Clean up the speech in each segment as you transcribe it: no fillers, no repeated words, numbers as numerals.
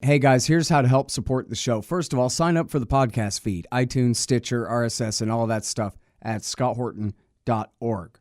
Hey guys, here's how to help support the show. First of all, sign up for the podcast feed, iTunes, Stitcher, RSS, and all that stuff at scotthorton.org.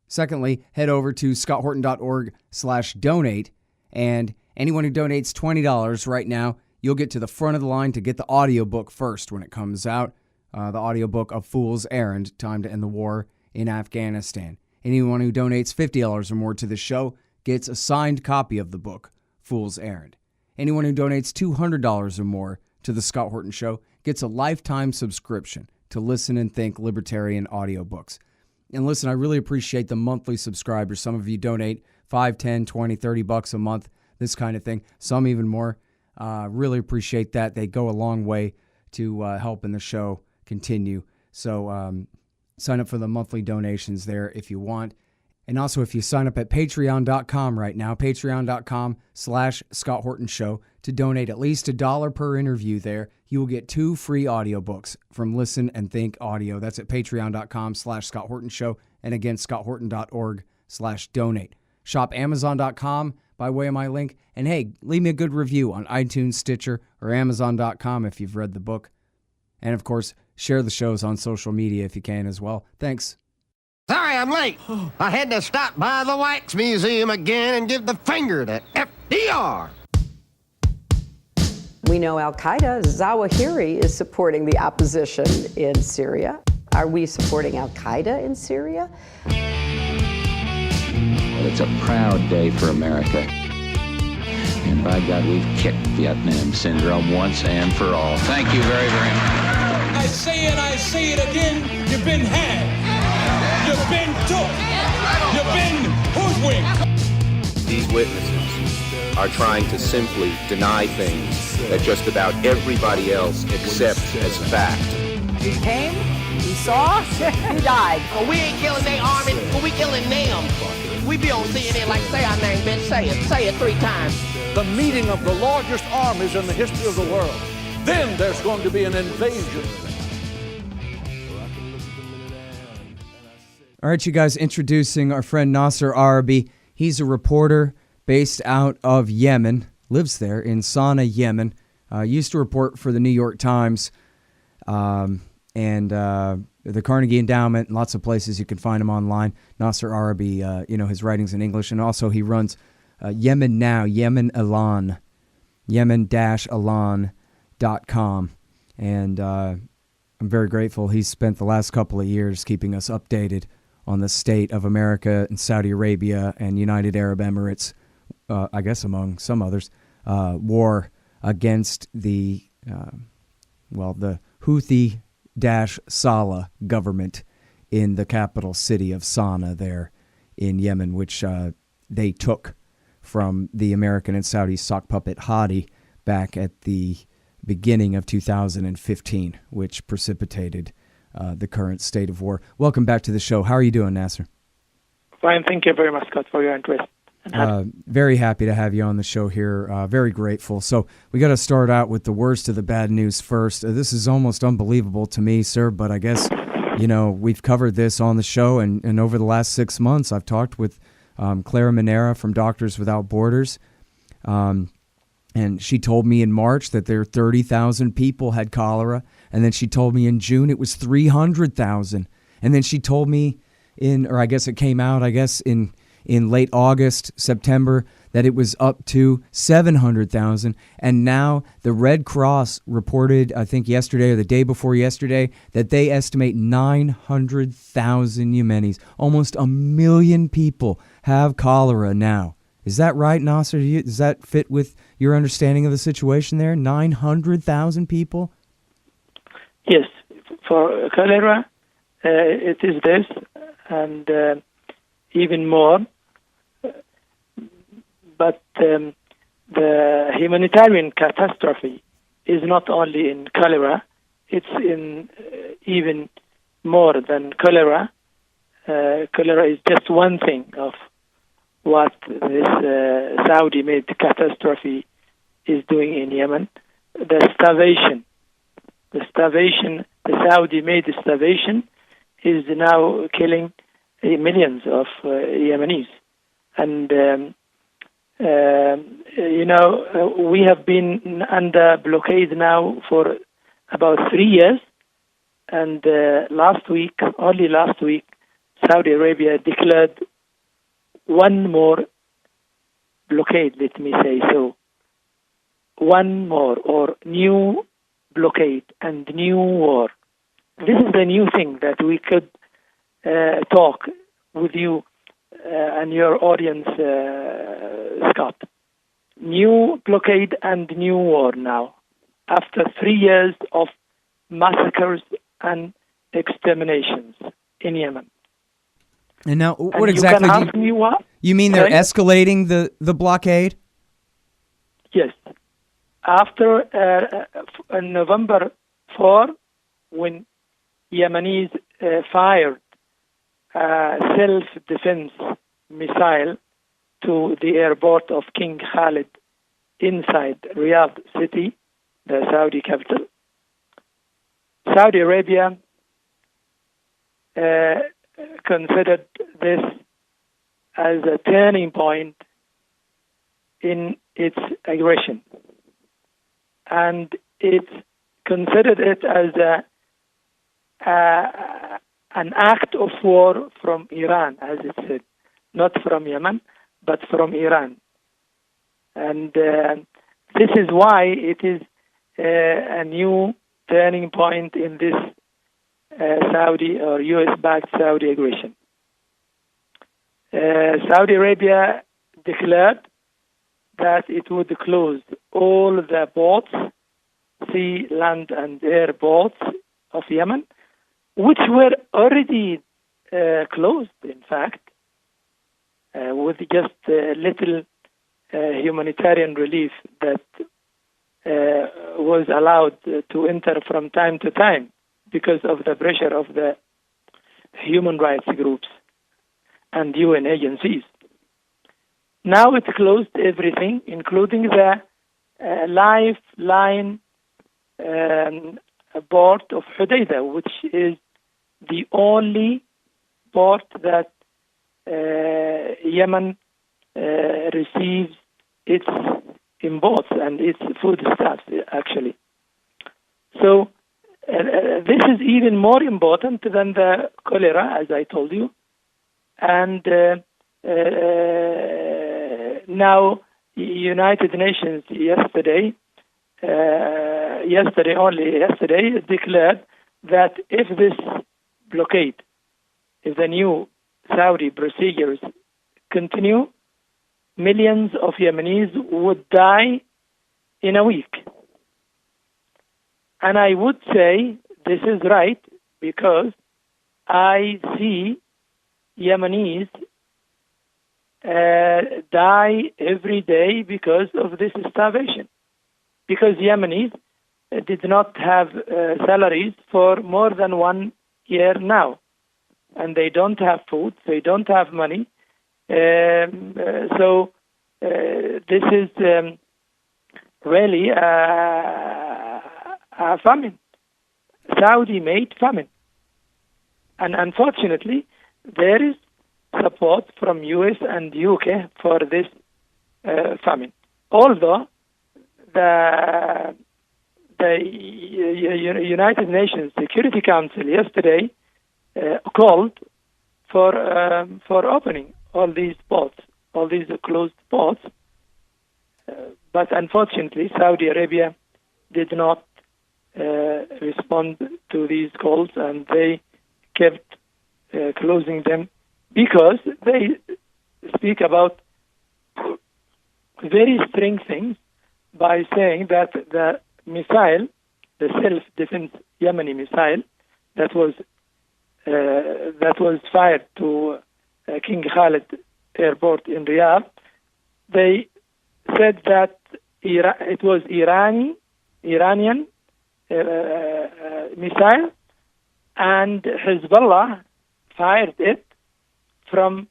Secondly, head over to scotthorton.org/donate, and anyone who donates $20 right now, you'll get to the front of the line to get the audiobook first when it comes out, the audiobook of Fool's Errand, Time to End the War in Afghanistan. Anyone who donates $50 or more to the show gets a signed copy of the book, Fool's Errand. Anyone who donates $200 or more to the Scott Horton Show gets a lifetime subscription to Listen and Think libertarian audiobooks. And listen, I really appreciate the monthly subscribers. Some of you donate $5, $10, $20, $30 a month, this kind of thing. Some even more. Really appreciate that. They go a long way to helping the show continue. So sign up for the monthly donations there if you want. And also, if you sign up at patreon.com right now, patreon.com/Scott Horton Show, to donate at least $1 per interview there, you will get 2 free audiobooks from Listen and Think Audio. That's at patreon.com/Scott Horton Show. And again, scotthorton.org/donate. Shop Amazon.com by way of my link. And hey, leave me a good review on iTunes, Stitcher, or Amazon.com if you've read the book. And of course, share the shows on social media if you can as well. Thanks. Sorry I'm late. I had to stop by the Wax Museum again and give the finger to FDR. We know Al-Qaeda, Zawahiri, is supporting the opposition in Syria. Are we supporting Al-Qaeda in Syria? Well, it's a proud day for America. And by God, we've kicked Vietnam syndrome once and for all. Thank you very, very much. I say it again, you've been had. You've been took. You've been hoodwinked. These witnesses are trying to simply deny things that just about everybody else accepts as fact. He came, he saw, he died. Well, we ain't killing their army, but we killing them. We be on CNN like, say our name, bitch, say it 3 times. The meeting of the largest armies in the history of the world. Then there's going to be an invasion. All right, you guys, introducing our friend Nasser Arrabyee. He's a reporter based out of Yemen, lives there in Sana'a, Yemen. Used to report for the New York Times and the Carnegie Endowment, and lots of places you can find him online. Nasser Arrabyee, his writings in English, and also he runs Yemen Now, Yemen Elan, yemen-elan.com. And I'm very grateful. He's spent the last couple of years keeping us updated on the state of America and Saudi Arabia and United Arab Emirates, I guess among some others, war against the Houthi-Saleh government in the capital city of Sana'a there in Yemen, which they took from the American and Saudi sock puppet Hadi back at the beginning of 2015, which precipitated the current state of war. Welcome back to the show. How are you doing, Nasser? Fine. Thank you very much, Scott, for your interest. Very happy to have you on the show here. Very grateful. So we got to start out with the worst of the bad news first. This is almost unbelievable to me, sir, but I guess, we've covered this on the show, and over the last 6 months, I've talked with Clara Minera from Doctors Without Borders, and she told me in March that there 30,000 people had cholera. And then she told me in June it was 300,000. And then she told me in late August, September, that it was up to 700,000. And now the Red Cross reported, I think yesterday or the day before yesterday, that they estimate 900,000 Yemenis. Almost 1 million people have cholera now. Is that right, Nasser? Does that fit with your understanding of the situation there? 900,000 people? Yes. For cholera, it is this, and even more. But the humanitarian catastrophe is not only in cholera, it's in even more than cholera. Cholera is just one thing of what this Saudi-made catastrophe is doing in Yemen. The Saudi-made starvation is now killing millions of Yemenis. And We have been under blockade now for about 3 years, and only last week, Saudi Arabia declared one more blockade, let me say so. One more, or new blockade and new war. This is the new thing that we could talk with you and your audience, Scott. New blockade and new war now, after 3 years of massacres and exterminations in Yemen. And now, what and exactly you can ask me what? You mean they're escalating the blockade? Yes. After November 4, when Yemenis fired self-defense missile to the airport of King Khalid inside Riyadh city, the Saudi capital, Saudi Arabia considered this as a turning point in its aggression. And it considered it as an act of war from Iran, as it said, not from Yemen, but from Iran. And this is why it is a new turning point in this Saudi or U.S.-backed Saudi aggression. Saudi Arabia declared that it would close all the boats, sea, land, and air boats of Yemen, which were already closed, in fact, with just little humanitarian relief that was allowed to enter from time to time because of the pressure of the human rights groups and UN agencies. Now it closed everything, including the lifeline port of Hodeidah, which is the only port that Yemen receives its imports and its foodstuffs, actually. So this is even more important than the cholera, as I told you. And now, United Nations yesterday declared that if this blockade, if the new Saudi procedures continue, millions of Yemenis would die in a week. And I would say this is right because I see Yemenis die every day because of this starvation. Because Yemenis did not have salaries for more than 1 year now. And they don't have food, they don't have money. So this is really a famine, Saudi-made famine. And unfortunately, there is support from US and UK for this famine. Although the United Nations Security Council yesterday called for opening all these ports, all these closed ports, but unfortunately Saudi Arabia did not respond to these calls, and they kept closing them because they speak about very strange things by saying that the missile, the self-defense Yemeni missile that was fired to King Khalid airport in Riyadh, they said that it was Iranian missile, and Hezbollah fired it from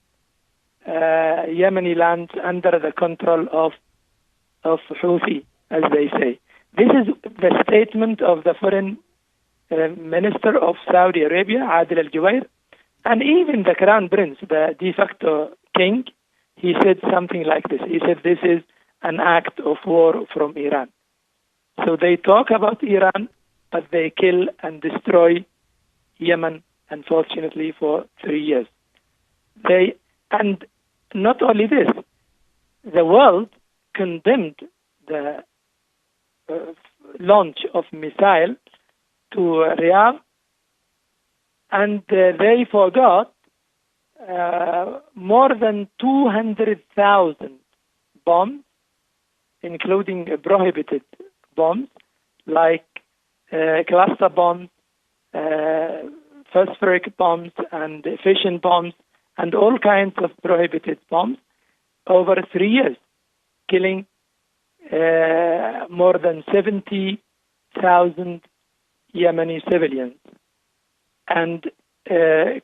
Yemeni lands under the control of Houthi, as they say. This is the statement of the foreign minister of Saudi Arabia, Adil al-Jubair, and even the crown prince, the de facto king, he said something like this. He said, this is an act of war from Iran. So they talk about Iran, but they kill and destroy Yemen, unfortunately, for 3 years. And not only this, the world condemned the launch of missile to Riyadh, and they forgot more than 200,000 bombs, including prohibited bombs like cluster bombs, phosphoric bombs, and fission bombs, and all kinds of prohibited bombs over 3 years, killing more than 70,000 Yemeni civilians and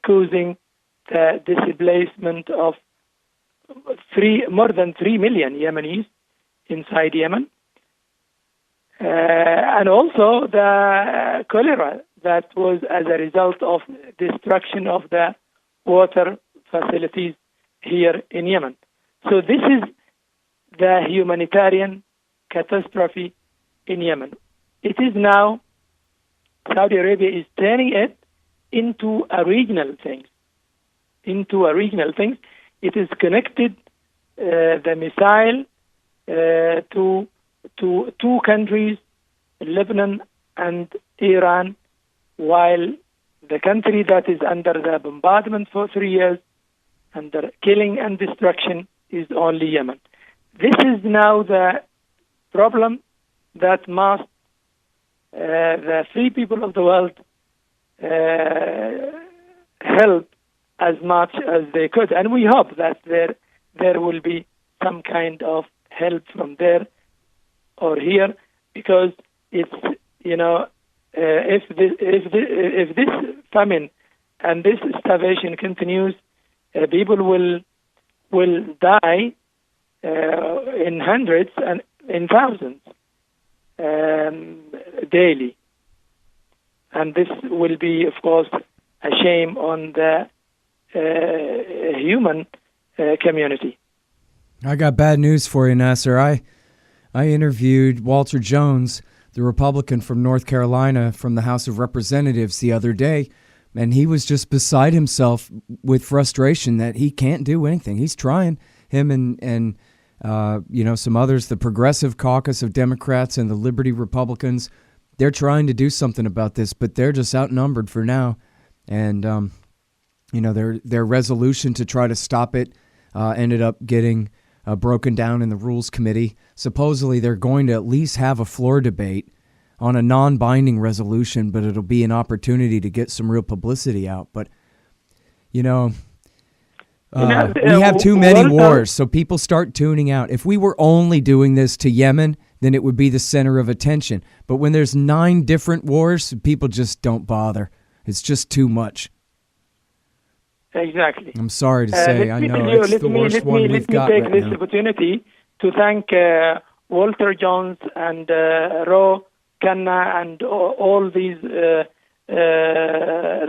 causing the displacement of more than 3 million Yemenis inside Yemen. And also the cholera that was as a result of destruction of the water facilities here in Yemen. So this is the humanitarian catastrophe in Yemen. It is now, Saudi Arabia is turning it into a regional thing. It is connected, the missile, to two countries, Lebanon and Iran, while the country that is under the bombardment for 3 years, under killing and destruction, is only Yemen. This is now the problem that must the free people of the world help as much as they could. And we hope that there will be some kind of help from there or here, because it's, if this famine and this starvation continues, people will die in hundreds and in thousands daily. And this will be, of course, a shame on the human community. I got bad news for you, Nasser. I interviewed Walter Jones, the Republican from North Carolina from the House of Representatives, the other day, and he was just beside himself with frustration that he can't do anything. He's trying. Him and some others, the Progressive Caucus of Democrats and the Liberty Republicans, they're trying to do something about this, but they're just outnumbered for now. And their resolution to try to stop it ended up getting broken down in the Rules Committee. Supposedly, they're going to at least have a floor debate on a non-binding resolution, but it'll be an opportunity to get some real publicity out. But, we have too many wars, so people start tuning out. If we were only doing this to Yemen, then it would be the center of attention. But when there's 9 different wars, people just don't bother. It's just too much. Exactly. I'm sorry to say, I know it's the worst one we've got right now. Let me take this opportunity to thank Walter Jones and Ro Khanna and all these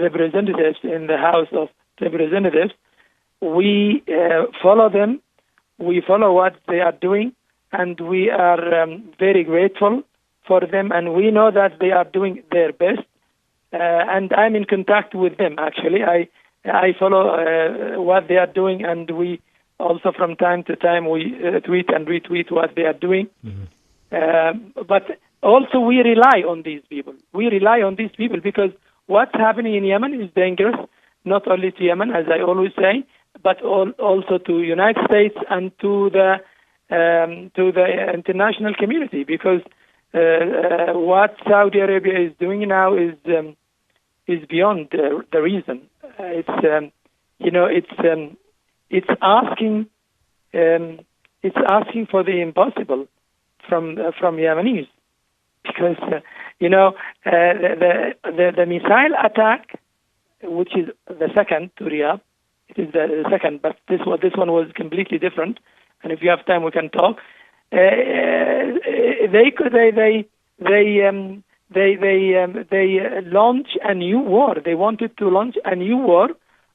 representatives in the House of Representatives. We follow them. We follow what they are doing, and we are very grateful for them, and we know that they are doing their best. And I'm in contact with them, actually. I follow what they are doing, and we also from time to time we tweet and retweet what they are doing. Mm-hmm. But also we rely on these people. We rely on these people because what's happening in Yemen is dangerous, not only to Yemen, as I always say, but also to United States and to the international community, because what Saudi Arabia is doing now is beyond the reason. It's asking for the impossible from Yemenis, because the missile attack, which is the second to Riyadh, it is the second, but this one was completely different. And if you have time, we can talk. They launch a new war. They wanted to launch a new war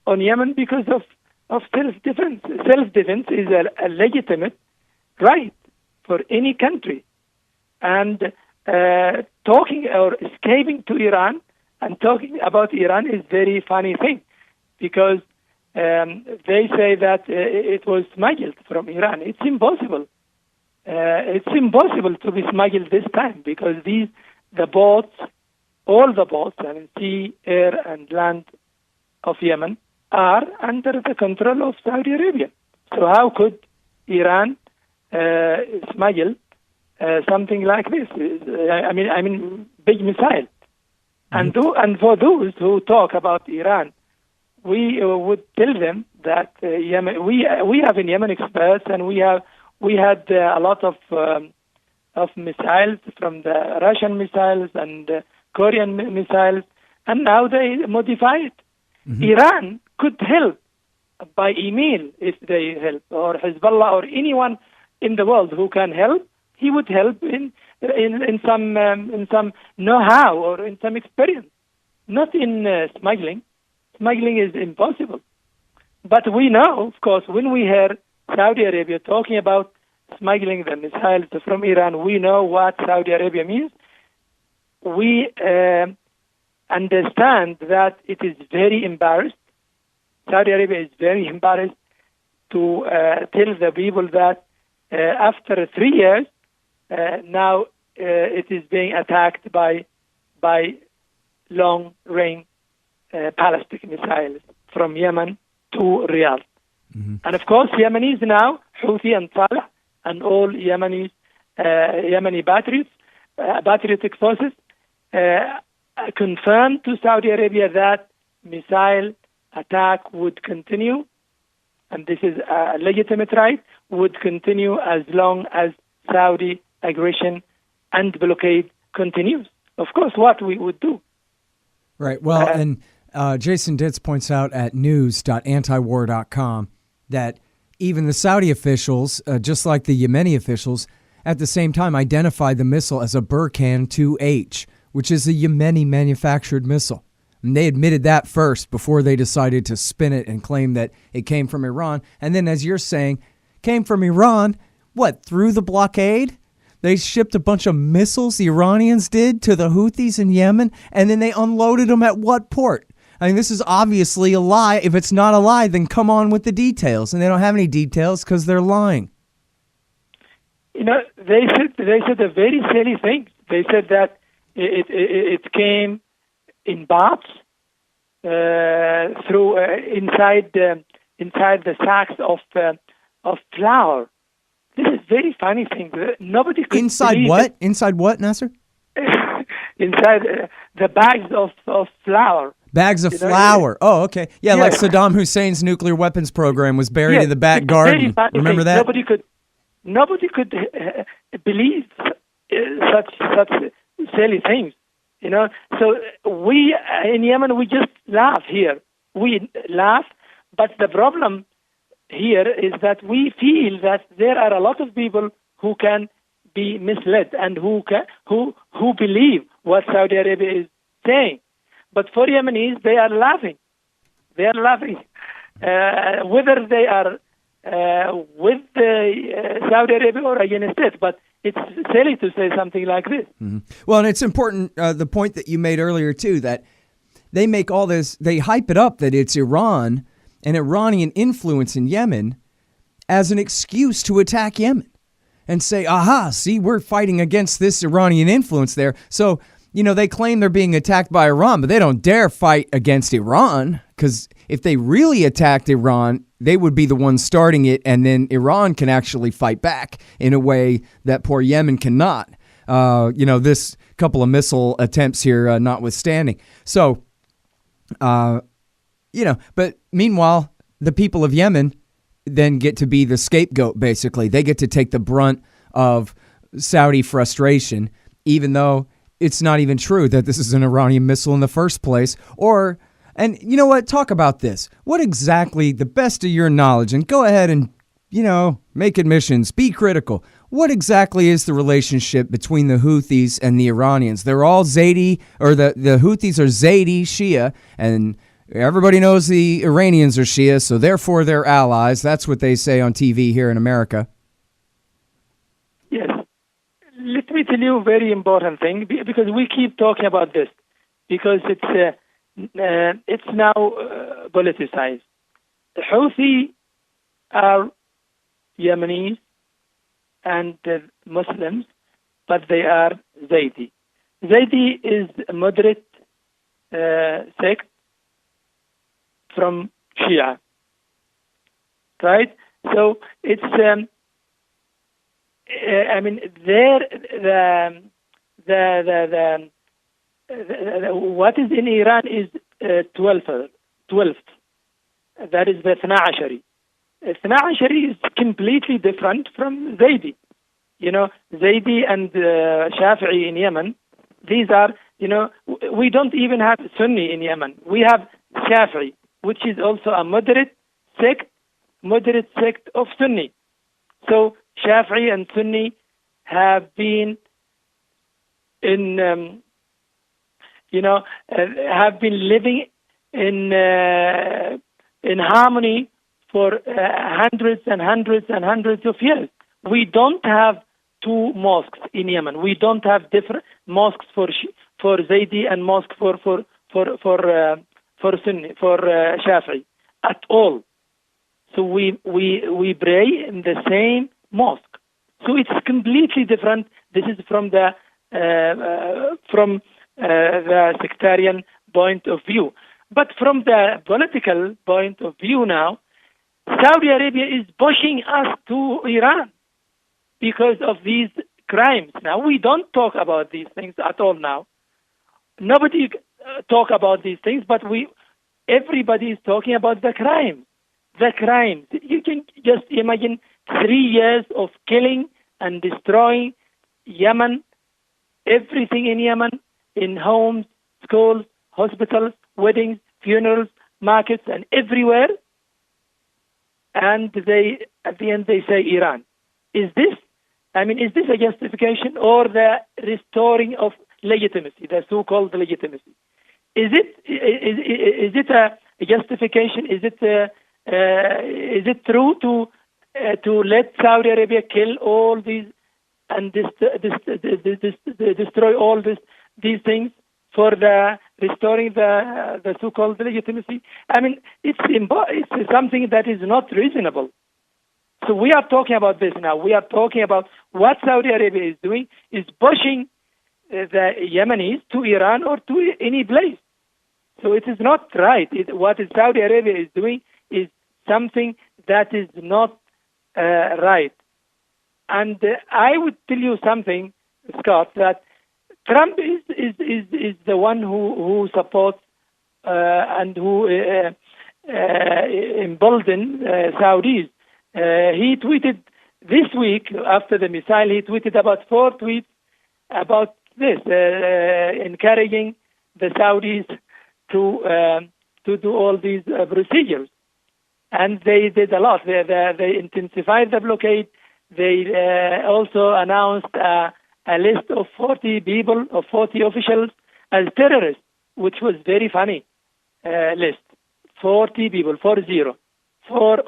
on Yemen because of of self-defense. Self-defense is a legitimate right for any country. And talking or escaping to Iran and talking about Iran is very funny thing, because they say that it was smuggled from Iran. It's impossible. It's impossible to be smuggled this time, because the boats, all the boats, I mean, sea, air, and land of Yemen are under the control of Saudi Arabia. So how could Iran smuggle something like this? I mean, big missile. And for those who talk about Iran, we would tell them that Yemen, we have in Yemen experts, and we had a lot of missiles, from the Russian missiles and Korean missiles, and now they modify it. Iran could help by email if they help, or Hezbollah, or anyone in the world who can help. He would help in some know-how or in some experience, not in smuggling. Smuggling is impossible. But we know, of course, when we hear Saudi Arabia talking about smuggling the missiles from Iran, we know what Saudi Arabia means. We understand that it is very embarrassed. Saudi Arabia is very embarrassed to tell the people that after 3 years, now it is being attacked by long-range ballistic missiles from Yemen to Riyadh. And of course, Yemenis now, Houthi and Saleh, and all Yemeni patriotic forces confirmed to Saudi Arabia that missile attack would continue, and this is a legitimate right, would continue as long as Saudi aggression and blockade continues. Of course, what we would do. Right. Well, and Jason Ditz points out at news.antiwar.com that even the Saudi officials, just like the Yemeni officials, at the same time identified the missile as a Burkan 2H, which is a Yemeni manufactured missile. And they admitted that first before they decided to spin it and claim that it came from Iran. And then, as you're saying, came from Iran, what, through the blockade? They shipped a bunch of missiles, the Iranians did, to the Houthis in Yemen, and then they unloaded them at what port? I mean, this is obviously a lie. If it's not a lie, then come on with the details. And they don't have any details because they're lying. You know, they said a very silly thing. They said that it came in boats through inside the sacks of flour. This is very funny thing. Nobody could inside what? It. Inside what, Nasser? Inside the bags of flour. Bags of flour. Oh, okay. Yeah, like Saddam Hussein's nuclear weapons program was buried in the back garden. Remember that? Nobody could believe such silly things. You know. So we in Yemen, we just laugh here. We laugh, but the problem here is that we feel that there are a lot of people who can be misled and who believe what Saudi Arabia is saying. But for Yemenis, they are laughing. They are laughing. Whether they are with Saudi Arabia or against it, but it's silly to say something like this. Mm-hmm. Well, and it's important, the point that you made earlier, too, that they make all this, they hype it up that it's Iran and Iranian influence in Yemen as an excuse to attack Yemen and say, aha, see, we're fighting against this Iranian influence there. So, you know, they claim they're being attacked by Iran, but they don't dare fight against Iran, because if they really attacked Iran, they would be the ones starting it, and then Iran can actually fight back in a way that poor Yemen cannot. You know, this couple of missile attempts here notwithstanding. So, you know, but meanwhile, the people of Yemen then get to be the scapegoat, basically. They get to take the brunt of Saudi frustration, even though it's not even true that this is an Iranian missile in the first place. And you know what? Talk about this. What exactly, the best of your knowledge, and go ahead and, you know, make admissions, be critical. What exactly is the relationship between the Houthis and the Iranians? They're all Zaidi, or the Houthis are Zaidi Shia, and Everybody knows the Iranians are Shia, so therefore they're allies. That's what they say on TV here in America. Yes. Let me tell you a very important thing, because we keep talking about this, because it's now politicized. The Houthis are Yemenis and Muslims, but they are Zaidi. Zaidi is a moderate sect from Shia, right? So it's I mean, what is in Iran is 12th. That is the Ithna Ashari. Ithna Ashari is completely different from Zaidi. You know, Zaidi and Shafi'i in Yemen, these are, you know, we don't even have Sunni in Yemen. We have Shafi'i, which is also a moderate sect of Sunni. So Shafi'i and Sunni have been in, have been living in harmony for hundreds and hundreds and hundreds of years. We don't have two mosques in Yemen. We don't have different mosques for Zaidi and mosque for Sunni, for Shafi'i at all. So we pray in the same mosque. So it's completely different. This is from the sectarian point of view. But from the political point of view now, Saudi Arabia is pushing us to Iran because of these crimes. Now, we don't talk about these things at all now. Nobody talk about these things, but everybody is talking about the crimes. The crimes. You can just imagine 3 years of killing and destroying Yemen, everything in Yemen, in homes, schools, hospitals, weddings, funerals, markets, and everywhere. And they, at the end, they say Iran. Is this a justification or the restoring of legitimacy, the so-called legitimacy? Is it a justification? Is it true to let Saudi Arabia kill all these and destroy all these things for the restoring the so-called legitimacy? I mean, it's something that is not reasonable. So we are talking about this now. We are talking about what Saudi Arabia is doing, is pushing the Yemenis to Iran or to any place. So it is not right. What Saudi Arabia is doing is something that is not right. And I would tell you something, Scott, that Trump is the one who supports and who emboldened Saudis. He tweeted this week after the missile. He tweeted about 4 tweets about this, encouraging the Saudis to do all these procedures, and they did a lot. They intensified the blockade. They also announced a list of 40 people, of 40 officials as terrorists, which was very funny list. 40 people, 40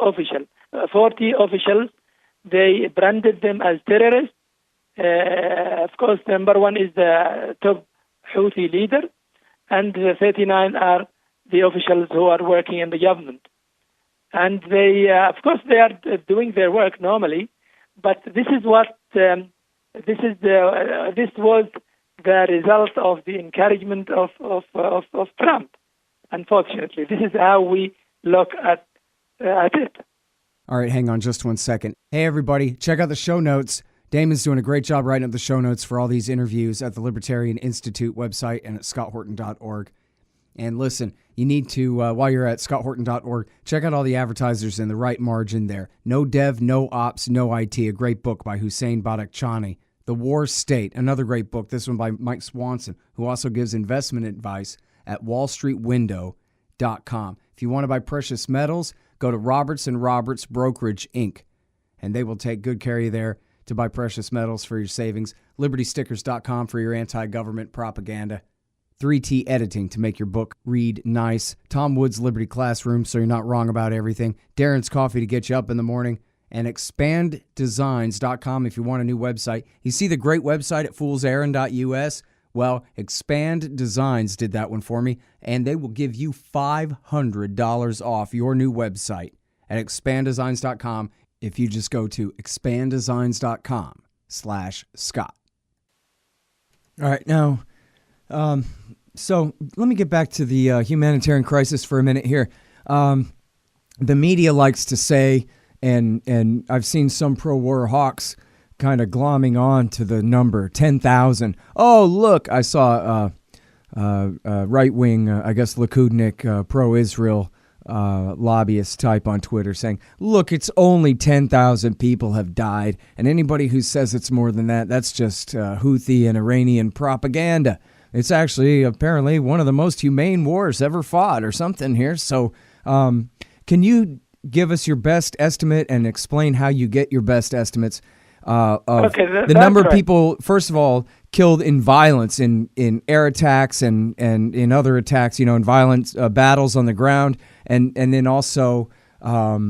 officials. They branded them as terrorists. Of course, number 1 is the top Houthi leader, and the 39 are the officials who are working in the government. And they, of course, they are doing their work normally, but this is what this was the result of the encouragement of Trump. Unfortunately, this is how we look at it. All right, hang on just 1 second. Hey, everybody, check out the show notes. Damon's doing a great job writing up the show notes for all these interviews at the Libertarian Institute website and at scotthorton.org. And listen, you need to, while you're at scotthorton.org, check out all the advertisers in the right margin there. No Dev, No Ops, No IT, a great book by Hussein Badakhshani. The War State, another great book, this one by Mike Swanson, who also gives investment advice at wallstreetwindow.com. If you want to buy precious metals, go to Roberts & Roberts Brokerage, Inc., and they will take good care of you there to buy precious metals for your savings. LibertyStickers.com for your anti-government propaganda. 3T Editing to make your book read nice. Tom Wood's Liberty Classroom, so you're not wrong about everything. Darren's Coffee to get you up in the morning. And expanddesigns.com if you want a new website. You see the great website at foolsarrand.us? Well, Expand Designs did that one for me, and they will give you $500 off your new website at expanddesigns.com if you just go to expanddesigns.com/Scott. All right, now, so let me get back to the humanitarian crisis for a minute here. The media likes to say, and I've seen some pro-war hawks kind of glomming on to the number 10,000. Oh, look, I saw right-wing, I guess Likudnik, pro-Israel lobbyist type on Twitter saying, look, it's only 10,000 people have died, and anybody who says it's more than that, that's just Houthi and Iranian propaganda. It's actually apparently one of the most humane wars ever fought or something here. So can you give us your best estimate and explain how you get your best estimates of the number of people, first of all, killed in violence, in air attacks and in other attacks, in violent battles on the ground, and then also, I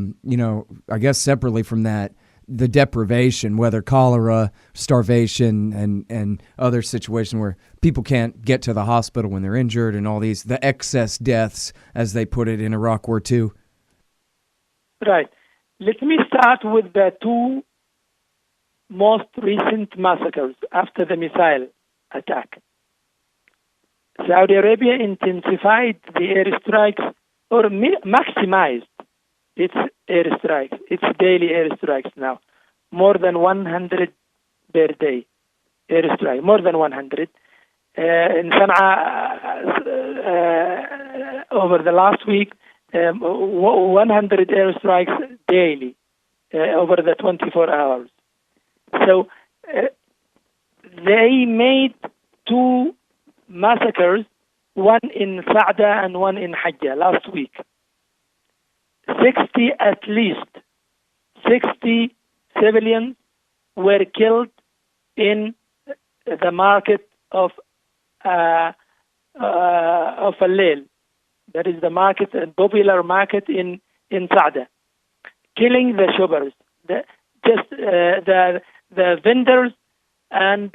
guess separately from that, the deprivation, whether cholera, starvation, and other situations where people can't get to the hospital when they're injured, and all these, the excess deaths, as they put it in Iraq War II. Right. Let me start with the two most recent massacres after the missile attack. Saudi Arabia intensified the airstrikes or maximized its airstrikes, its daily airstrikes now. More than 100 per day airstrike, more than 100. In Sana'a, over the last week, 100 airstrikes daily over the 24 hours. So they made two massacres, one in Sa'da and one in Hajjah last week. At least 60 civilians were killed in the market of Al-Layl. That is the market, a popular market in Sa'da, killing the shoppers, the vendors, and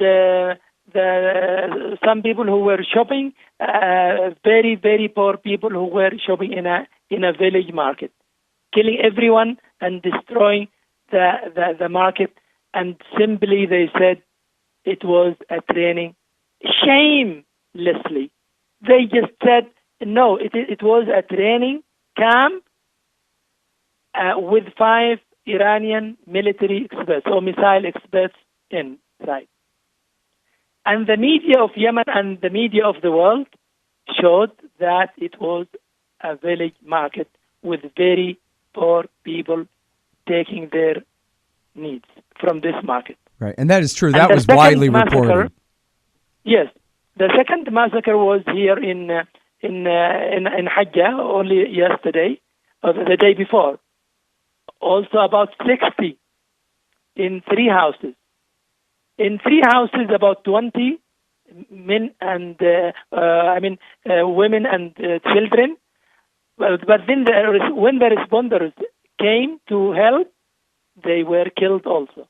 some people who were shopping, very, very poor people who were shopping in a village market, killing everyone and destroying the market. And simply they said it was a training, shamelessly. They just said, no, it was a training camp with 5 Iranian military experts or missile experts inside. And the media of Yemen and the media of the world showed that it was a village market with very poor people taking their needs from this market. Right, and that is true. That was widely reported. Yes. The second massacre was here in Hajjah only yesterday, or the day before. Also about 60 in 3 houses. In 3 houses, about 20 men and women and children. But then when the responders came to help, they were killed also.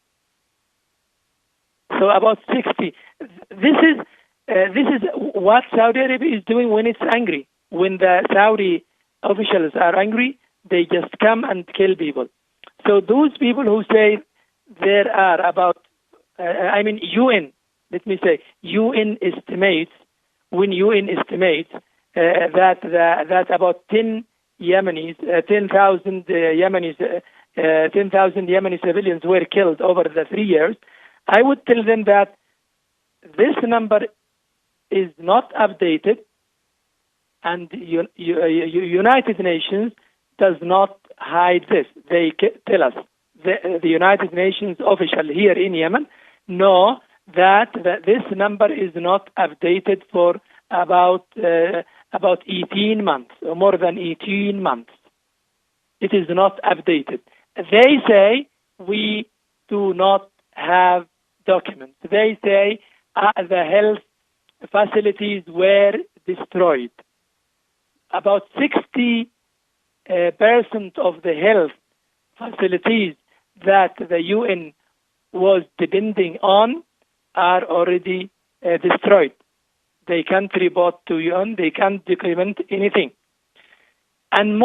So about 60. This is what Saudi Arabia is doing when it's angry. When the Saudi officials are angry, they just come and kill people. So those people who say there are about, UN, let me say, UN estimates, when UN estimates that about 10,000 Yemenis, 10,000 Yemeni civilians were killed over the 3 years, I would tell them that this number is not updated, and United Nations does not hide this. They tell us, the United Nations official here in Yemen know that this number is not updated for about 18 months, or more than 18 months. It is not updated. They say we do not have documents. They say the health facilities were destroyed. About 60% of the health facilities that the UN was depending on are already destroyed. They can't report to UN. They can't document anything. And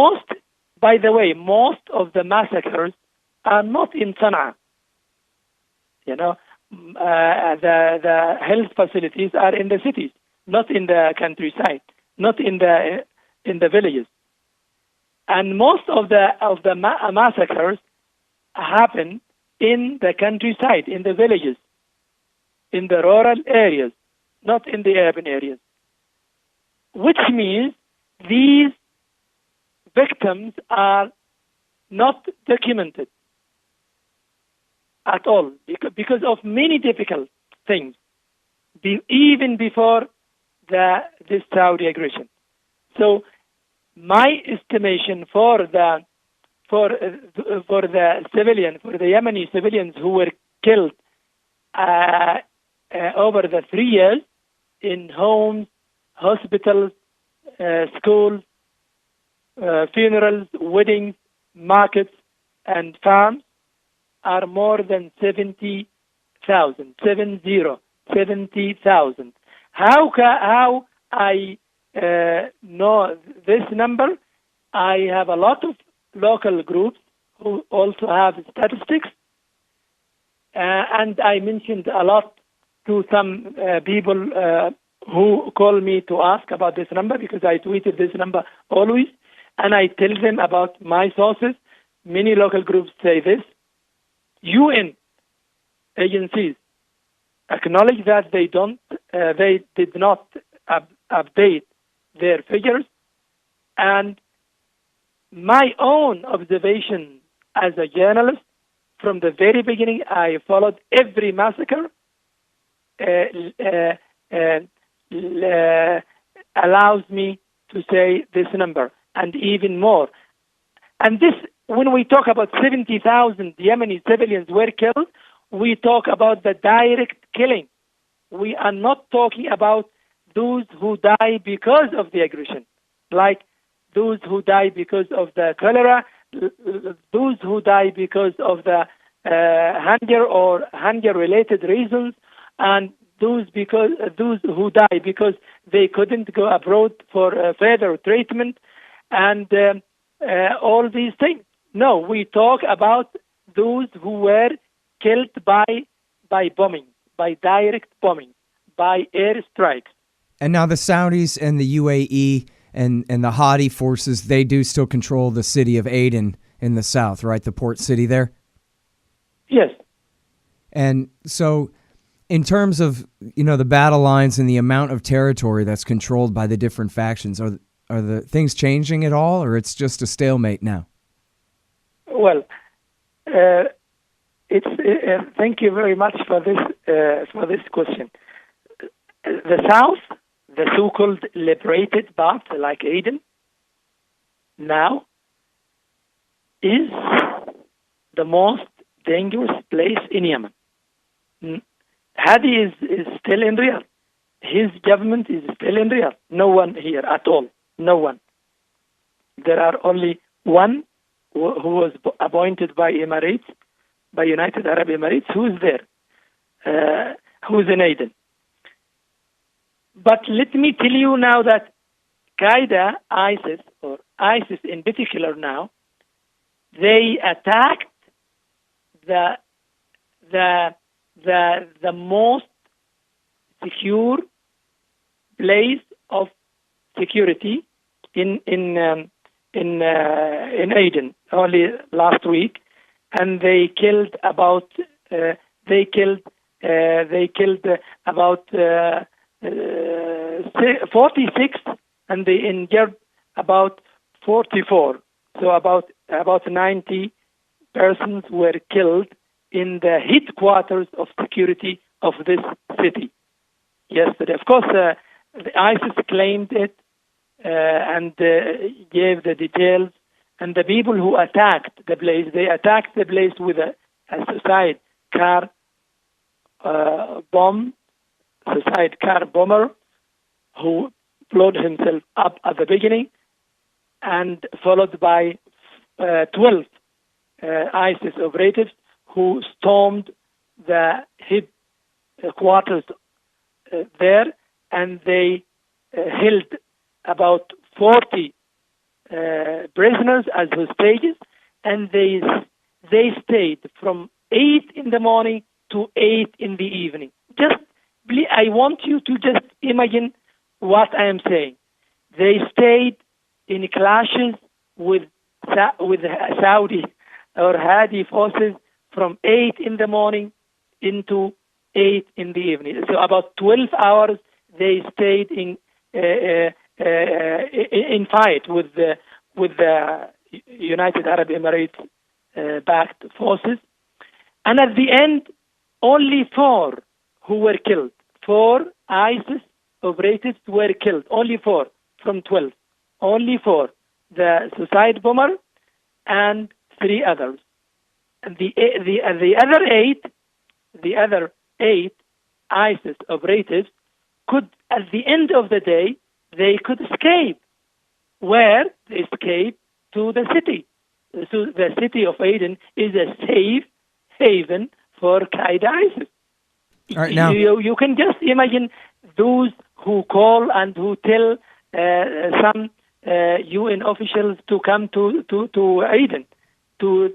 by the way, most of the massacres are not in Sana'a. The health facilities are in the cities, not in the countryside, not in the villages. And most of the massacres happen in the countryside, in the villages, in the rural areas, not in the urban areas. Which means these victims are not documented at all because of many difficult things, even before this Saudi aggression. So my estimation for the Yemeni civilians who were killed over the 3 years in homes, hospitals, schools, funerals, weddings, markets, and farms are more than 70,000. 70,000. How I know this number? I have a lot of local groups who also have statistics, and I mentioned a lot to some people who call me to ask about this number, because I tweeted this number always, and I tell them about my sources. Many local groups say this. UN agencies acknowledge that they did not update their figures, and my own observation as a journalist from the very beginning, I followed every massacre, allows me to say this number and even more. And this, when we talk about 70,000 Yemeni civilians were killed, we talk about the direct killing. We are not talking about those who die because of the aggression, like those who die because of the cholera, those who die because of the hunger or hunger-related reasons, and those who die because they couldn't go abroad for further treatment, and all these things. No, we talk about those who were killed by bombing, by direct bombing, by airstrikes. And now the Saudis and the UAE and the Houthi forces, they do still control the city of Aden in the south, right? The port city there? Yes. And so in terms of, the battle lines and the amount of territory that's controlled by the different factions, are the things changing at all, or it's just a stalemate now? Well, thank you very much for this question. The south, the so-called liberated part, like Aden, now is the most dangerous place in Yemen. Hadi is still in Riyadh. His government is still in Riyadh. No one here at all. No one. There are only one who was appointed by Emirates, by United Arab Emirates, who is there, who is in Aden. But let me tell you now that Qaeda, ISIS in particular now, they attacked the most secure place of security in Aden only last week, and they killed about 46, and they injured about 44. So about 90 persons were killed in the headquarters of security of this city yesterday. Of course, the ISIS claimed it and gave the details. And the people who attacked the place, they attacked the place with a suicide car bomber, who blown himself up at the beginning, and followed by 12 ISIS operatives who stormed the headquarters there, and they held about 40 prisoners as hostages, and they stayed from 8 in the morning to 8 in the evening. I want you to just imagine what I am saying. They stayed in clashes with Saudi or Hadi forces from 8 in the morning into 8 in the evening. So about 12 hours they stayed in fight with the United Arab Emirates backed forces, and at the end, only 4 who were killed. 4 ISIS operatives were killed. Only 4 from 12. Only 4. The suicide bomber and 3 others. And the other 8 ISIS operatives could, at the end of the day, they could escape. Where? They escaped to the city. So the city of Aden is a safe haven for Qaeda ISIS. All right, now You can just imagine those who call and who tell some UN officials to come to Aden to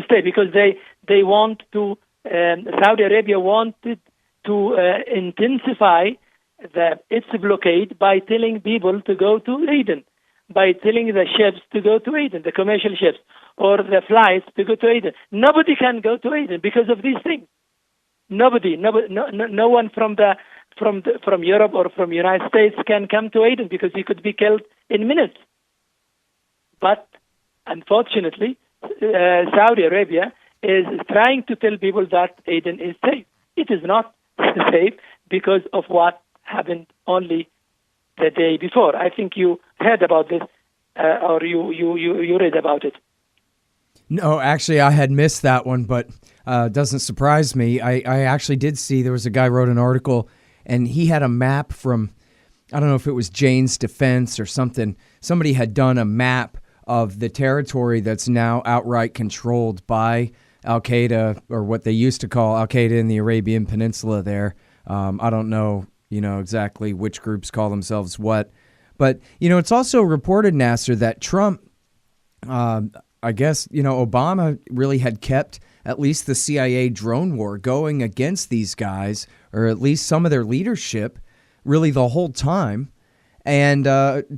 stay, because they want to. Saudi Arabia wanted to intensify its blockade by telling people to go to Aden, by telling the ships to go to Aden, the commercial ships or the flights to go to Aden. Nobody can go to Aden because of these things. No one from Europe or from United States can come to Aden because he could be killed in minutes. But unfortunately, Saudi Arabia is trying to tell people that Aden is safe. It is not safe because of what happened only the day before. I think you heard about this, or you read about it. No, actually, I had missed that one, but doesn't surprise me. I actually did see there was a guy wrote an article, and he had a map from, I don't know if it was Jane's Defense or something. Somebody had done a map of the territory that's now outright controlled by Al-Qaeda, or what they used to call Al-Qaeda in the Arabian Peninsula there. I don't know, exactly which groups call themselves what. But, it's also reported, Nasser, that Trump, I guess, Obama really had kept at least the CIA drone war going against these guys, or at least some of their leadership, really the whole time. And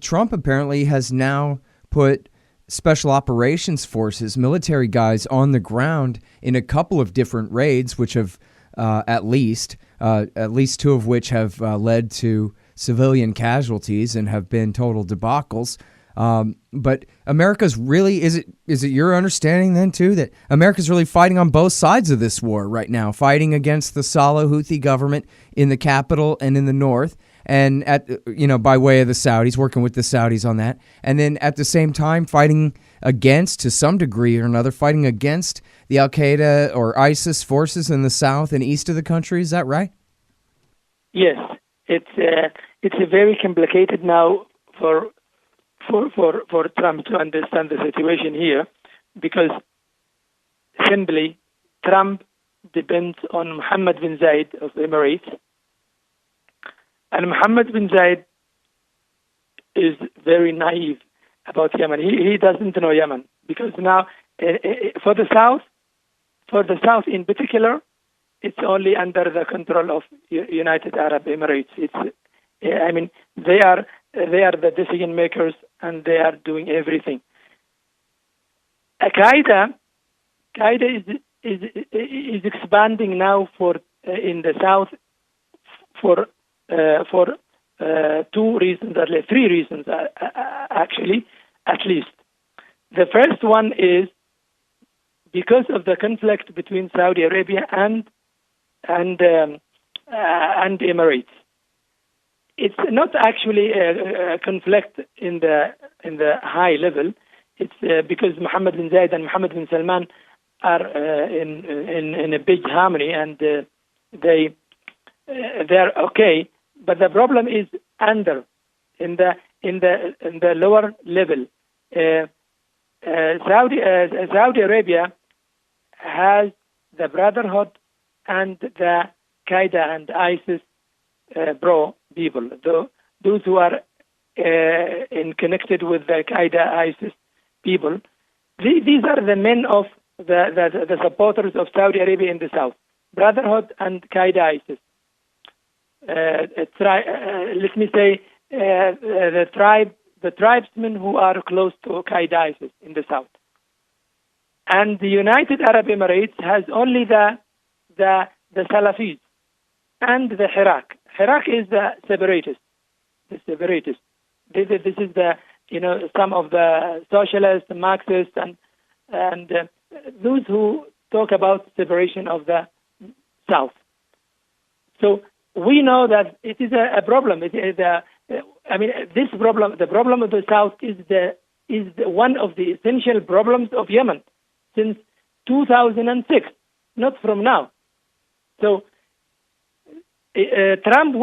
Trump apparently has now put special operations forces, military guys on the ground in a couple of different raids, which have at least 2 of which have led to civilian casualties and have been total debacles. But America's really, is it your understanding then too that America's really fighting on both sides of this war right now, fighting against the Saleh Houthi government in the capital and in the north, and by way of the Saudis, working with the Saudis on that, and then at the same time fighting against, to some degree or another, fighting against the Al-Qaeda or ISIS forces in the south and east of the country. Is that right? Yes, it's a very complicated now for Trump to understand the situation here, because simply Trump depends on Mohammed bin Zayed of Emirates, and Mohammed bin Zayed is very naive about Yemen. He doesn't know Yemen, because now for the south in particular, it's only under the control of United Arab Emirates. They are the decision makers, and they are doing everything. Qaeda is expanding now in the south for 2 reasons, or 3 reasons actually, at least. The first one is because of the conflict between Saudi Arabia and Emirates. It's not actually a conflict in the high level. It's because Mohammed bin Zayed and Mohammed bin Salman are in a big harmony, and they're okay. But the problem is under in the lower level. Saudi Arabia has the Brotherhood and the Qaeda and ISIS bro people, those who are connected with the Qaeda ISIS people. These are the men of the supporters of Saudi Arabia in the south, Brotherhood and Qaeda ISIS. Let me say the tribesmen who are close to Qaeda ISIS in the south. And the United Arab Emirates has only the Salafis and the Iraq. Iraq is the separatist. This is the some of the socialists, Marxists, and those who talk about separation of the South. So we know that it is a problem. This problem, the problem of the South, is one of the essential problems of Yemen since 2006, not from now. So when Trump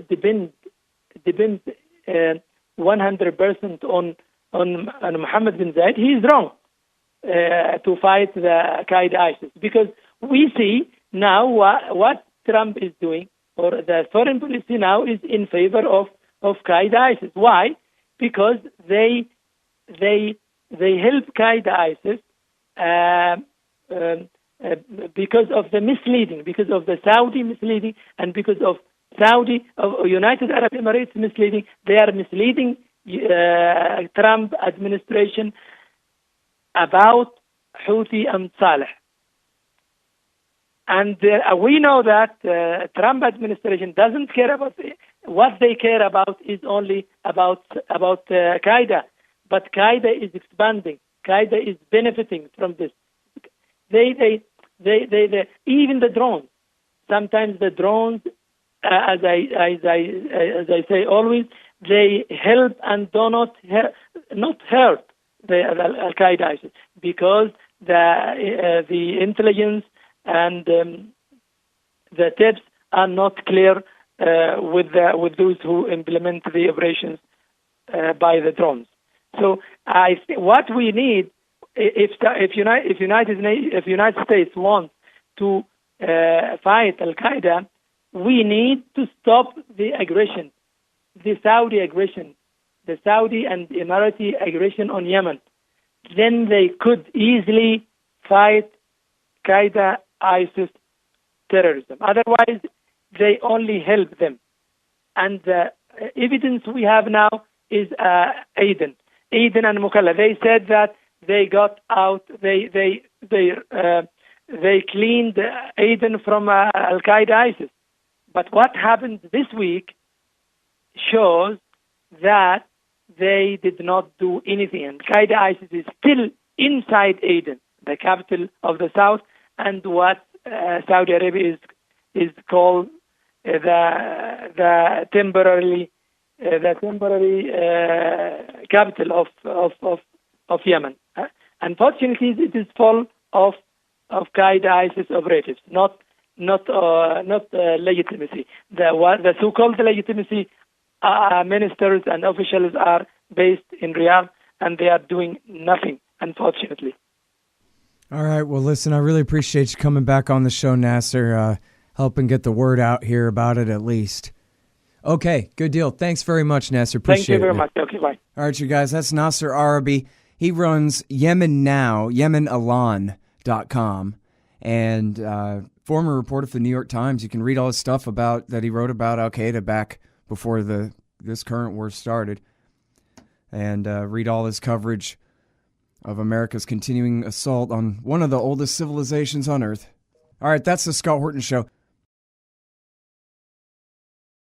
depends 100% on Mohammed bin Zayed, he is wrong to fight the Qaeda ISIS, because we see now what Trump is doing, or the foreign policy now is in favor of Qaeda ISIS. Why? Because they help Qaeda ISIS because of the misleading, because of the Saudi misleading, and because of United Arab Emirates misleading. They are misleading Trump administration about Houthi and Saleh. And we know that Trump administration doesn't care about it. What they care about is only about Qaeda. But Qaeda is expanding. Qaeda is benefiting from this. They even the drones. Sometimes the drones, as I say always, they help and do not hurt the Al Qaeda ISIS, because the intelligence and the tips are not clear with those who implement the operations by the drones. So what we need, if United States wants to fight Al Qaeda, we need to stop the aggression, the Saudi aggression, the Saudi and Emirati aggression on Yemen. Then they could easily fight Qaeda ISIS terrorism. Otherwise, they only help them. And the evidence we have now is Aden and Mukalla. They said that they got out. They cleaned Aden from Al Qaeda ISIS. But what happened this week shows that they did not do anything. And Qaeda ISIS is still inside Aden, the capital of the south, and what Saudi Arabia is called the temporary capital of Yemen. Unfortunately, it is full of Qaeda ISIS operatives, not legitimacy. The so-called legitimacy ministers and officials are based in Riyadh, and they are doing nothing, unfortunately. All right. Well, listen, I really appreciate you coming back on the show, Nasser, helping get the word out here about it at least. Okay, good deal. Thanks very much, Nasser. Appreciate it. Thank you very much. Okay, bye. All right, you guys, that's Nasser Arrabyee. He runs Yemen Now, YemenAlan.com, and former reporter for the New York Times. You can read all his stuff that he wrote about Al Qaeda back before this current war started, and read all his coverage of America's continuing assault on one of the oldest civilizations on Earth. All right, that's the Scott Horton Show.